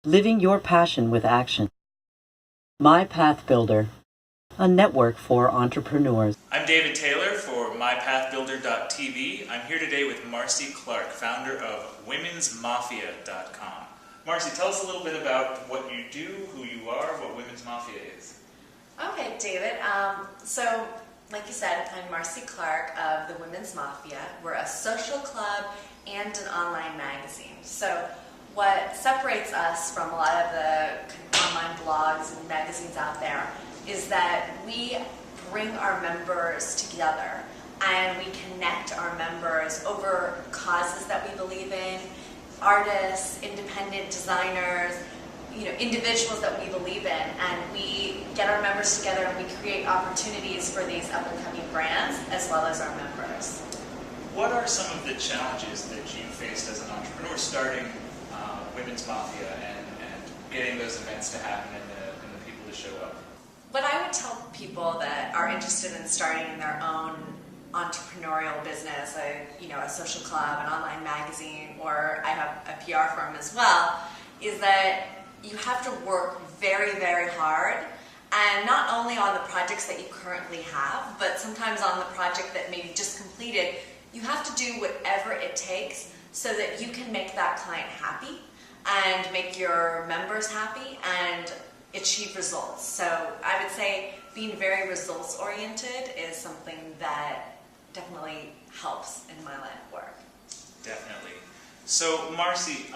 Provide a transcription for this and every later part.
Living your passion with action. My Path Builder, a network for entrepreneurs. I'm David Taylor for MyPathBuilder.tv. I'm here today with Marcy Clark, founder of Women'sMafia.com. Marcy, tell us a little bit about what you do, who you are, what Women's Mafia is. Okay, David. So, like you said, I'm Marcy Clark of the Women's Mafia. We're a social club and an online magazine. So, what separates us from a lot of the online blogs and magazines out there is that we bring our members together and we connect our members over causes that we believe in, artists, independent designers, individuals that we believe in, and we get our members together and we create opportunities for these up-and-coming brands as well as our members. What are some of the challenges that you faced as an entrepreneur starting Women's Mafia and getting those events to happen and the people to show up? What I would tell people that are interested in starting their own entrepreneurial business, a social club, an online magazine, or I have a PR firm as well, is that you have to work very, very hard, and not only on the projects that you currently have, but sometimes on the project that maybe just completed. You have to do whatever it takes so that you can make that client happy and make your members happy and achieve results. So I would say being very results oriented is something that definitely helps in my line of work. Definitely. So Marcy,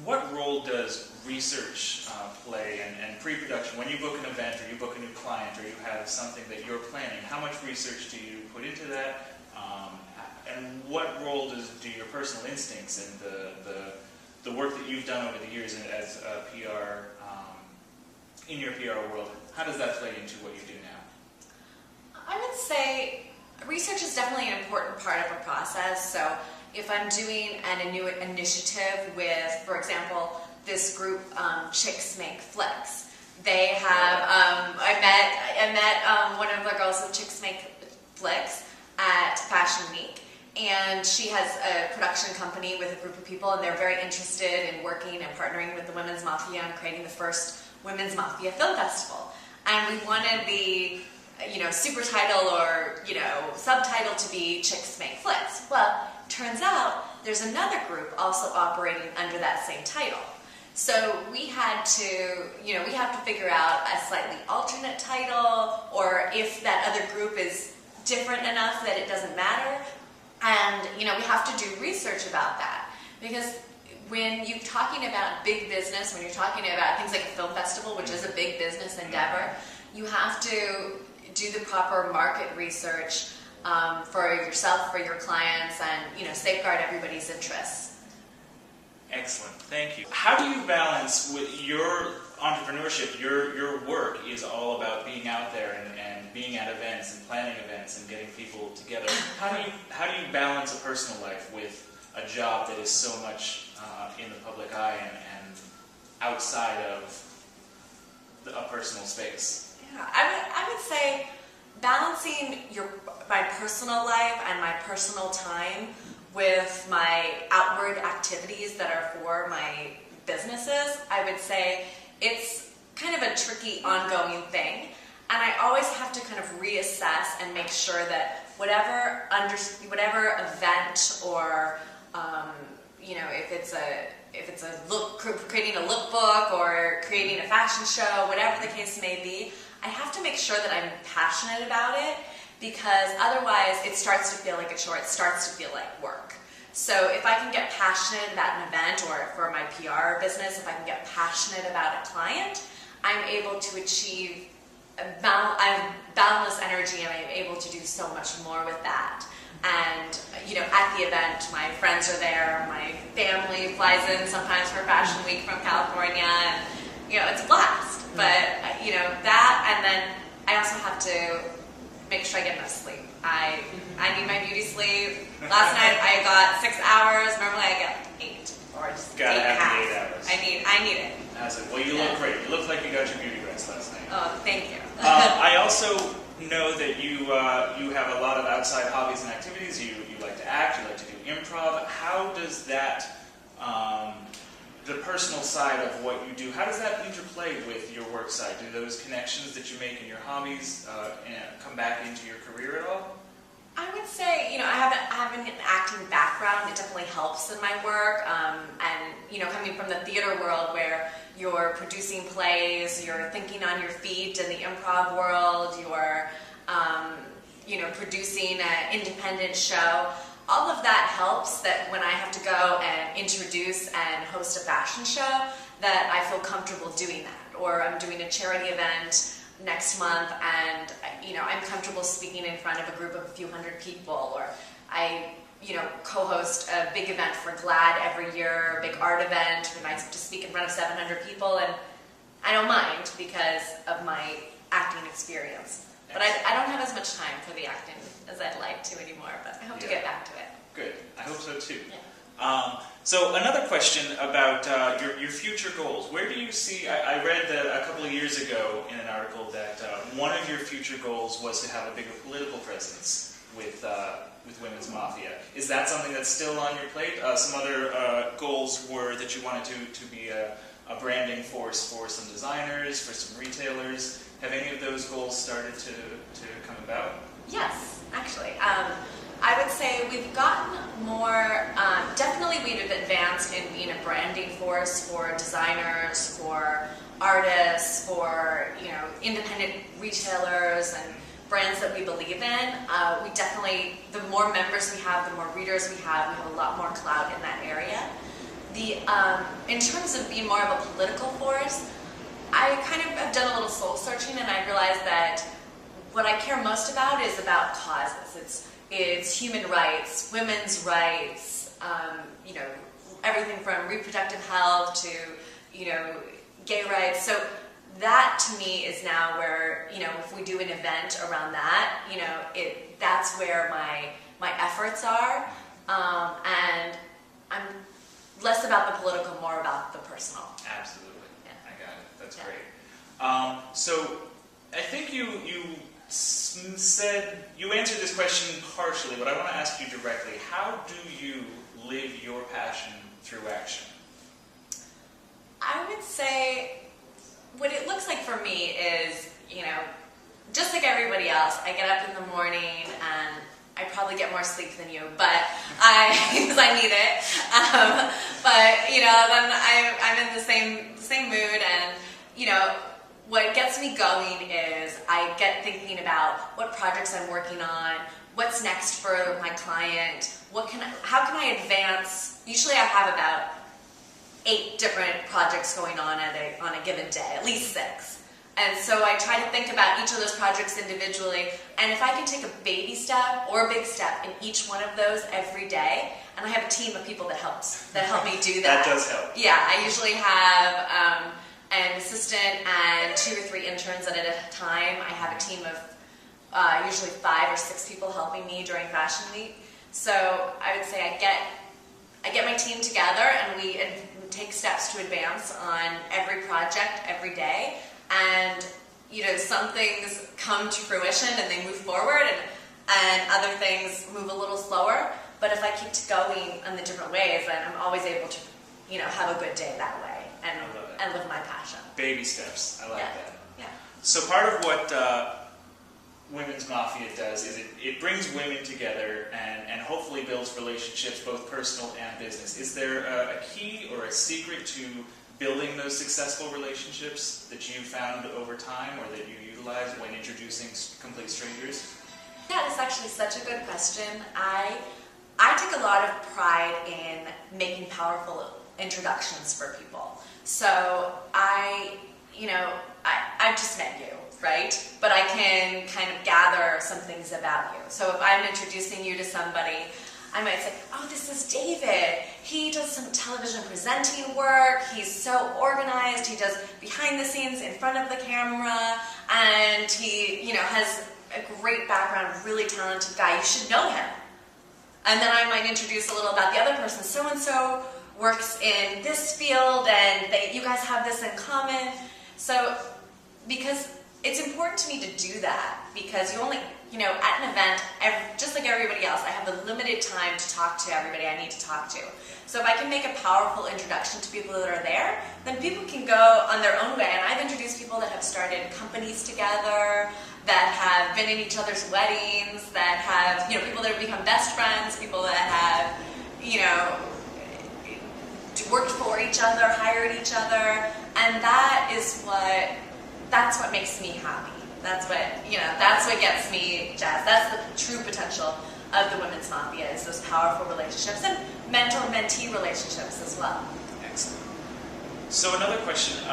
what role does research play and pre-production? When you book an event or you book a new client or you have something that you're planning, how much research do you put into that? And what role do your personal instincts and the work that you've done over the years as a PR, in your PR world, how does that play into what you do now? I would say research is definitely an important part of a process. So if I'm doing a new initiative with, for example, this group, Chicks Make Flicks, they have, I met one of the girls of Chicks Make Flicks at Fashion Week. And she has a production company with a group of people, and they're very interested in working and partnering with the Women's Mafia and creating the first Women's Mafia Film Festival. And we wanted the, super title or, subtitle to be Chicks Make Flicks. Well, turns out there's another group also operating under that same title. So we had to, we have to figure out a slightly alternate title, or if that other group is different enough that it doesn't matter. And, we have to do research about that, because when you're talking about big business, when you're talking about things like a film festival, which is a big business endeavor, you have to do the proper market research for yourself, for your clients, and, safeguard everybody's interests. Excellent, thank you. How do you balance with your entrepreneurship? Your work is all about being out there and being at events and planning events and getting people together. How do you balance a personal life with a job that is so much in the public eye and outside of a personal space? Yeah, I would say balancing my personal life and my personal time with my outward activities that are for my businesses, I would say it's kind of a tricky ongoing thing. And I always have to kind of reassess and make sure that whatever event or, if it's creating a lookbook or creating a fashion show, whatever the case may be, I have to make sure that I'm passionate about it, because otherwise it starts to feel like a chore, it starts to feel like work. So if I can get passionate about an event, or for my PR business, if I can get passionate about a client, I'm able to achieve I have boundless energy, and I'm able to do so much more with that. And, at the event, my friends are there, my family flies in sometimes for Fashion Week from California, and, it's a blast. But, that, and then I also have to make sure I get enough sleep. I need my beauty sleep. Last night I got 6 hours. Normally I get 8 or just Gotta 8 have half. the 8 hours. I need it. Well, you look great. You look like you got your beauty rest last night. Oh, thank you. I also know that you have a lot of outside hobbies and activities. You like to act. You like to do improv. How does that the personal side of what you do, how does that interplay with your work side? Do those connections that you make in your hobbies come back into your career at all? I would say, I have an acting background. It definitely helps in my work. And, coming from the theater world where you're producing plays, you're thinking on your feet in the improv world, you're, producing an independent show, all of that helps that when I have to go and introduce and host a fashion show, that I feel comfortable doing that. Or I'm doing a charity event next month and I'm comfortable speaking in front of a group of a few hundred people, or I co-host a big event for GLAAD every year, a big art event, and I have to speak in front of 700 people, and I don't mind because of my acting experience. But I don't have as much time for the acting as I'd like to anymore, but I hope to get back to it. Good. I hope so too. Yeah. So another question about your future goals. Where do you see, I read that a couple of years ago in an article that one of your future goals was to have a bigger political presence with Women's Mafia. Is that something that's still on your plate? Some other goals were that you wanted to be a branding force for some designers, for some retailers. Have any of those goals started to come about? Yes, actually. I would say we've gotten more, definitely we've advanced in being a branding force for designers, for artists, for, independent retailers and brands that we believe in. We definitely, the more members we have, the more readers we have a lot more clout in that area. In terms of being more of a political force, I kind of have done a little soul searching, and I realized that what I care most about is about causes. It's human rights, women's rights, everything from reproductive health to, gay rights. So that to me is now where, if we do an event around that, that's where my efforts are. And I'm less about the political, more about the personal. Absolutely. Yeah. I got it. That's Yeah. great. So I think you said, you answered this question partially, but I want to ask you directly. How do you live your passion through action? I would say what it looks like for me is, just like everybody else, I get up in the morning and I probably get more sleep than you, but because I need it. Then I'm in the same mood, and what gets me going is I get thinking about what projects I'm working on, what's next for my client, how can I advance. Usually I have about 8 different projects going on on a given day, at least 6. And so I try to think about each of those projects individually, and if I can take a baby step or a big step in each one of those every day, and I have a team of people that help me do that. That does help. Yeah, I usually have an assistant and 2 or 3 interns at a time. I have a team of usually 5 or 6 people helping me during Fashion Week. So I would say I get my team together, and we take steps to advance on every project every day. And some things come to fruition and they move forward, and other things move a little slower. But if I keep going in the different ways, then I'm always able to have a good day that way and live my passion. Baby steps. I like that. Yeah. So part of what Women's Mafia does is it brings women together and hopefully builds relationships, both personal and business. Is there a key or a secret to building those successful relationships that you found over time, or that you utilize when introducing complete strangers? That is actually such a good question. I take a lot of pride in making powerful introductions for people. So I've just met you, right? But I can kind of gather some things about you. So if I'm introducing you to somebody, I might say, oh, this is David. He does some television presenting work. He's so organized. He does behind the scenes, in front of the camera, and he, has a great background, really talented guy. You should know him. And then I might introduce a little about the other person. So-and-so works in this field, and you guys have this in common. So, because it's important to me to do that, because you know, at an event, just like everybody else, I have a limited time to talk to everybody I need to talk to. So if I can make a powerful introduction to people that are there, then people can go on their own way. And I've introduced people that have started companies together, that have been in each other's weddings, that have, you know, people that have become best friends, people that have, you know, worked for each other, hired each other, and that's what makes me happy. That's what gets me jazzed. That's the true potential of the Women's Mafia, is those powerful relationships and mentor-mentee relationships as well. Excellent. So another question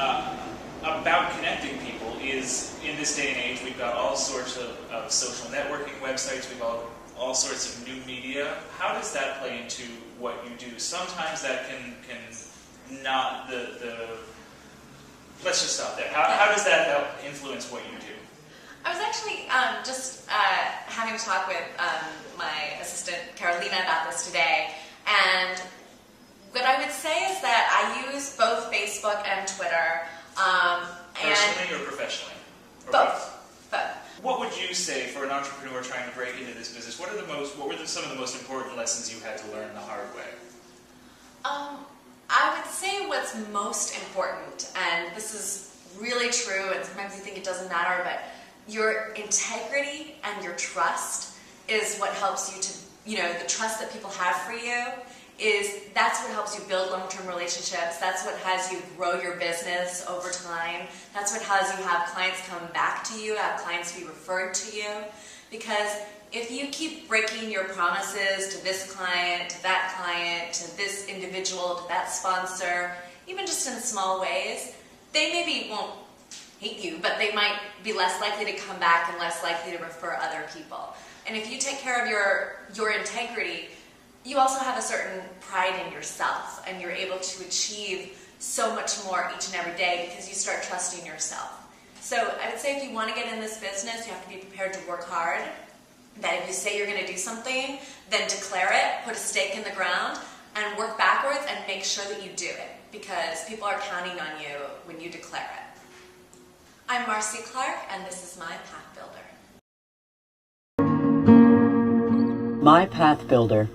about connecting people is, in this day and age, we've got all sorts of social networking websites, we've all sorts of new media. How does that play into what you do? Sometimes that can not let's just stop there. How does that help influence what you do? I was actually just having a talk with my assistant Carolina about this today, and what I would say is that I use both Facebook and Twitter. Personally or professionally? Or both. What would you say for an entrepreneur trying to break into this business? What were some of the most important lessons you had to learn the hard way? I would say what's most important, and this is really true, and sometimes you think it doesn't matter, but your integrity and your trust is what helps you to, you know, the trust that people have for you that's what helps you build long-term relationships. That's what has you grow your business over time. That's what has you have clients come back to you, have clients be referred to you. Because if you keep breaking your promises to this client, to this individual, to that sponsor, even just in small ways, they maybe won't hate you, but they might be less likely to come back and less likely to refer other people. And if you take care of your integrity, you also have a certain pride in yourself, and you're able to achieve so much more each and every day because you start trusting yourself. So I would say if you want to get in this business, you have to be prepared to work hard. That if you say you're going to do something, then declare it, put a stake in the ground, and work backwards and make sure that you do it, because people are counting on you when you declare it. I'm Marcy Clark, and this is My Path Builder. My Path Builder.